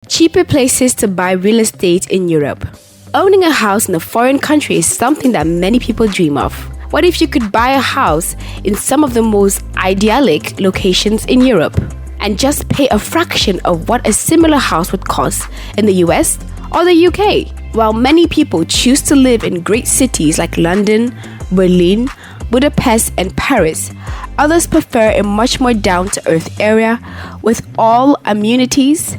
Cheaper places to buy real estate in Europe. Owning a house in a foreign country is something that many people dream of. What if you could buy a house in some of the most idyllic locations in Europe and just pay a fraction of what a similar house would cost in the US or the UK? While many people choose to live in great cities like London, Berlin, Budapest, and Paris, others prefer a much more down-to-earth area with all amenities,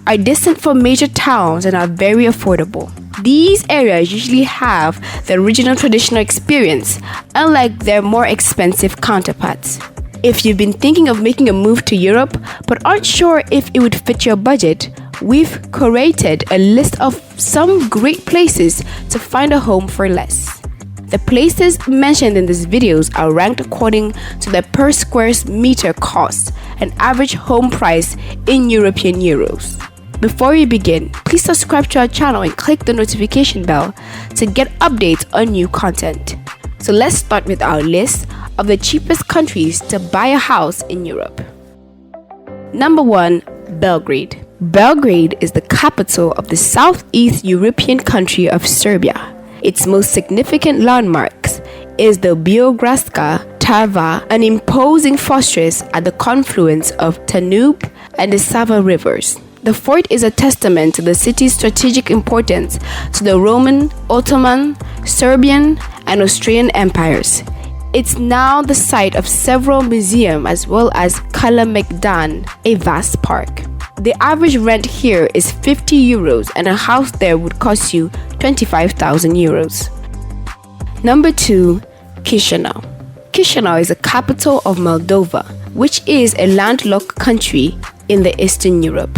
are distant from major towns, and are very affordable. These areas usually have the original traditional experience, unlike their more expensive counterparts. If you've been thinking of making a move to Europe but aren't sure if it would fit your budget, we've curated a list of some great places to find a home for less. The places mentioned in these videos are ranked according to the per square meter cost and average home price in European euros. Before we begin, please subscribe to our channel and click the notification bell to get updates on new content. So let's start with our list of the cheapest countries to buy a house in Europe. Number 1. Belgrade. Belgrade is the capital of the southeast European country of Serbia. Its most significant landmarks is the Beogradska Tava, an imposing fortress at the confluence of Danube and the Sava rivers. The fort is a testament to the city's strategic importance to the Roman, Ottoman, Serbian, and Austrian empires. It's now the site of several museums as well as Kalemegdan, a vast park. The average rent here is 50 euros and a house there would cost you 25,000 euros. Number 2. Chisinau. Chisinau is the capital of Moldova, which is a landlocked country in the Eastern Europe.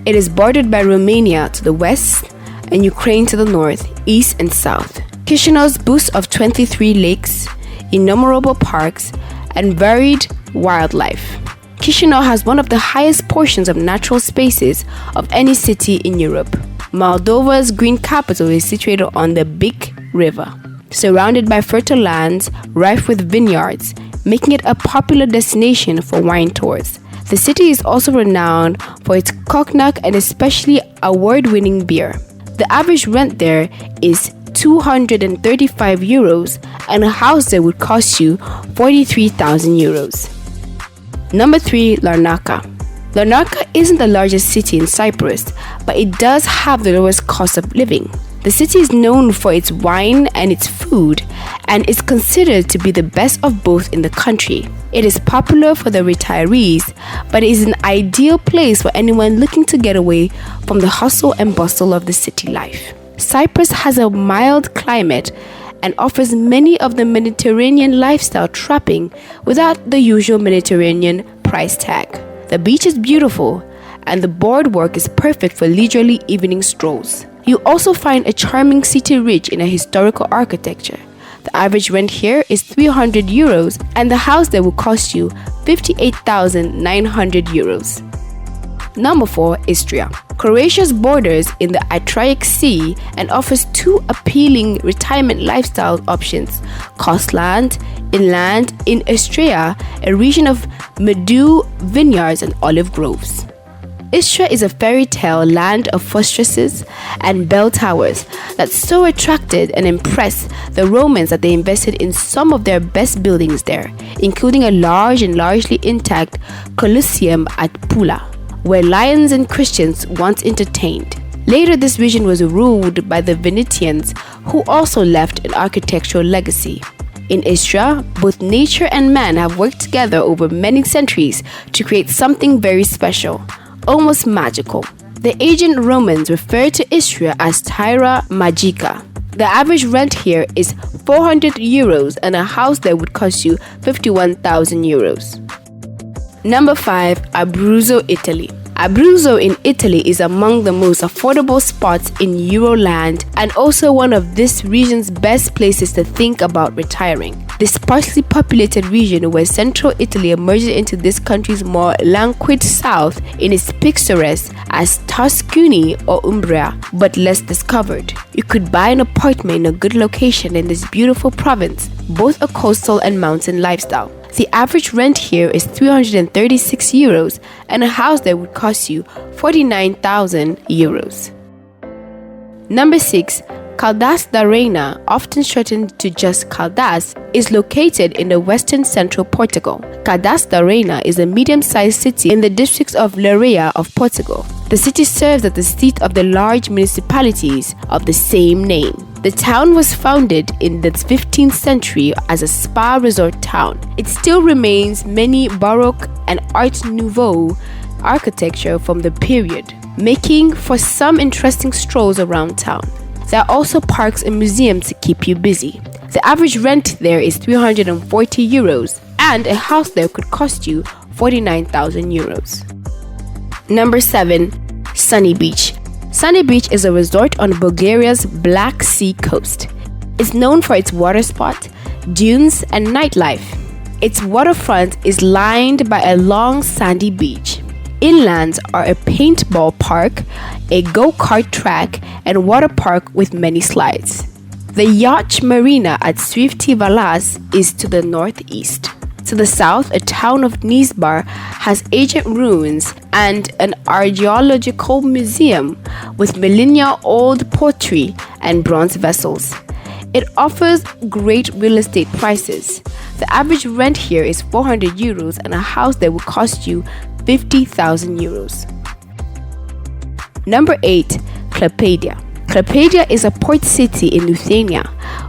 It is bordered by Romania to the west and Ukraine to the north, east and south. Chisinau's boasts of 23 lakes, innumerable parks, and varied wildlife. Chisinau has one of the highest portions of natural spaces of any city in Europe. Moldova's green capital is situated on the Big River, surrounded by fertile lands rife with vineyards, making it a popular destination for wine tours. The city is also renowned for its cognac and especially award-winning beer. The average rent there is 235 euros and a house there would cost you 43,000 euros. Number 3. Larnaca. Larnaca isn't the largest city in Cyprus, but it does have the lowest cost of living. The city is known for its wine and its food, and is considered to be the best of both in the country. It is popular for the retirees, but it is an ideal place for anyone looking to get away from the hustle and bustle of the city life. Cyprus has a mild climate and offers many of the Mediterranean lifestyle trapping without the usual Mediterranean price tag. The beach is beautiful and the boardwalk is perfect for leisurely evening strolls. You also find a charming city rich in a historical architecture. The average rent here is 300 euros and the house there will cost you 58,900 euros. Number 4. Istria. Croatia's borders in the Adriatic Sea and offers two appealing retirement lifestyle options: coastland, inland in Istria, a region of meadow vineyards and olive groves. Istria is a fairy tale land of fortresses and bell towers that so attracted and impressed the Romans that they invested in some of their best buildings there, including a large and largely intact Colosseum at Pula, where lions and Christians once entertained. Later, this region was ruled by the Venetians, who also left an architectural legacy. In Istria, both nature and man have worked together over many centuries to create something very special, almost magical. The ancient Romans referred to Istria as Terra Magica. The average rent here is 400 euros and a house there would cost you 51,000 euros. Number 5. Abruzzo, Italy. Abruzzo in Italy is among the most affordable spots in Euroland and also one of this region's best places to think about retiring. This sparsely populated region where central Italy emerges into this country's more languid south in its picturesque as Tuscany or Umbria, but less discovered. You could buy an apartment in a good location in this beautiful province, both a coastal and mountain lifestyle. The average rent here is 336 euros, and a house there would cost you 49,000 euros. Number 6. Caldas da Rainha, often shortened to just Caldas, is located in the western central Portugal. Caldas da Rainha is a medium-sized city in the district of Leiria of Portugal. The city serves as the seat of the large municipalities of the same name. The town was founded in the 15th century as a spa resort town. It still remains many Baroque and Art Nouveau architecture from the period, making for some interesting strolls around town. There are also parks and museums to keep you busy. The average rent there is 340 euros, and a house there could cost you 49,000 euros. Number 7. Sunny Beach. Sunny Beach is a resort on Bulgaria's Black Sea coast. It's known for its water spot, dunes, and nightlife. Its waterfront is lined by a long sandy beach. Inlands are a paintball park, a go-kart track, and water park with many slides. The yacht marina at Swifty Valas is to the northeast. To the south, a town of Nisbar has ancient ruins and an archaeological museum with millennia-old pottery and bronze vessels. It offers great real estate prices. The average rent here is 400 euros, and a house there will cost you 50,000 euros. Number 8. Klaipėda. Klaipėda is a port city in Lithuania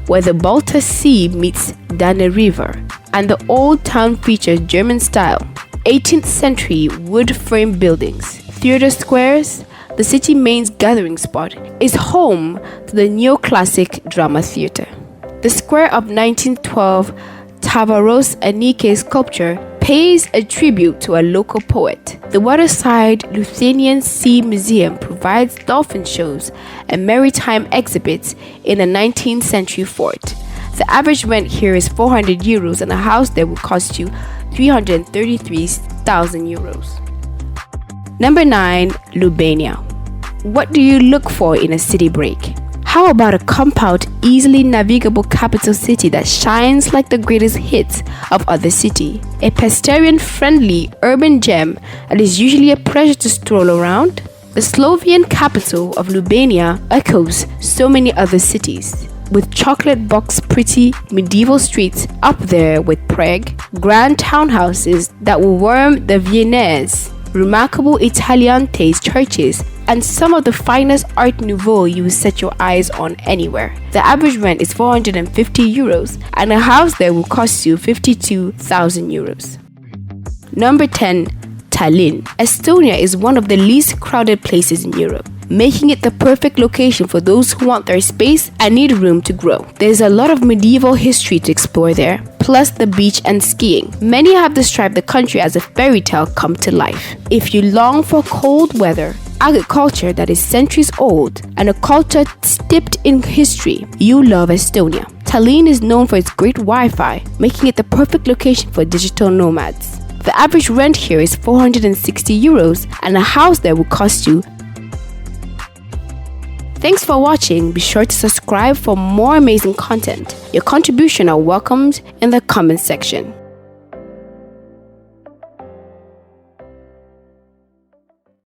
where the Baltic Sea meets Danube River, and the old town features German-style, 18th century wood frame buildings, theater squares. The city main gathering spot is home to the neoclassic drama theater. The square of 1912 Tavaros Anike sculpture pays a tribute to a local poet. The Waterside Lithuanian Sea Museum provides dolphin shows and maritime exhibits in a 19th century fort. The average rent here is 400 euros, and a house there will cost you 333,000 euros. Number 9. Ljubljana. What do you look for in a city break? How about a compact, easily navigable capital city that shines like the greatest hits of other cities? A pedestrian-friendly urban gem that is usually a pleasure to stroll around? The Slovenian capital of Ljubljana echoes so many other cities, with chocolate box pretty medieval streets up there with Prague, grand townhouses that will warm the Viennese, remarkable Italian taste churches, and some of the finest Art Nouveau you will set your eyes on anywhere. The average rent is 450 euros, and a house there will cost you 52,000 euros. Number 10. Tallinn. Estonia is one of the least crowded places in Europe, making it the perfect location for those who want their space and need room to grow. There's a lot of medieval history to explore there, plus the beach and skiing. Many have described the country as a fairy tale come to life. If you long for cold weather, agriculture that is centuries old, and a culture steeped in history, you love Estonia. Tallinn is known for its great Wi-Fi, making it the perfect location for digital nomads. The average rent here is 460 euros, and a house there will cost you. Thanks for watching. Be sure to subscribe for more amazing content. Your contributions are welcomed in the comment section.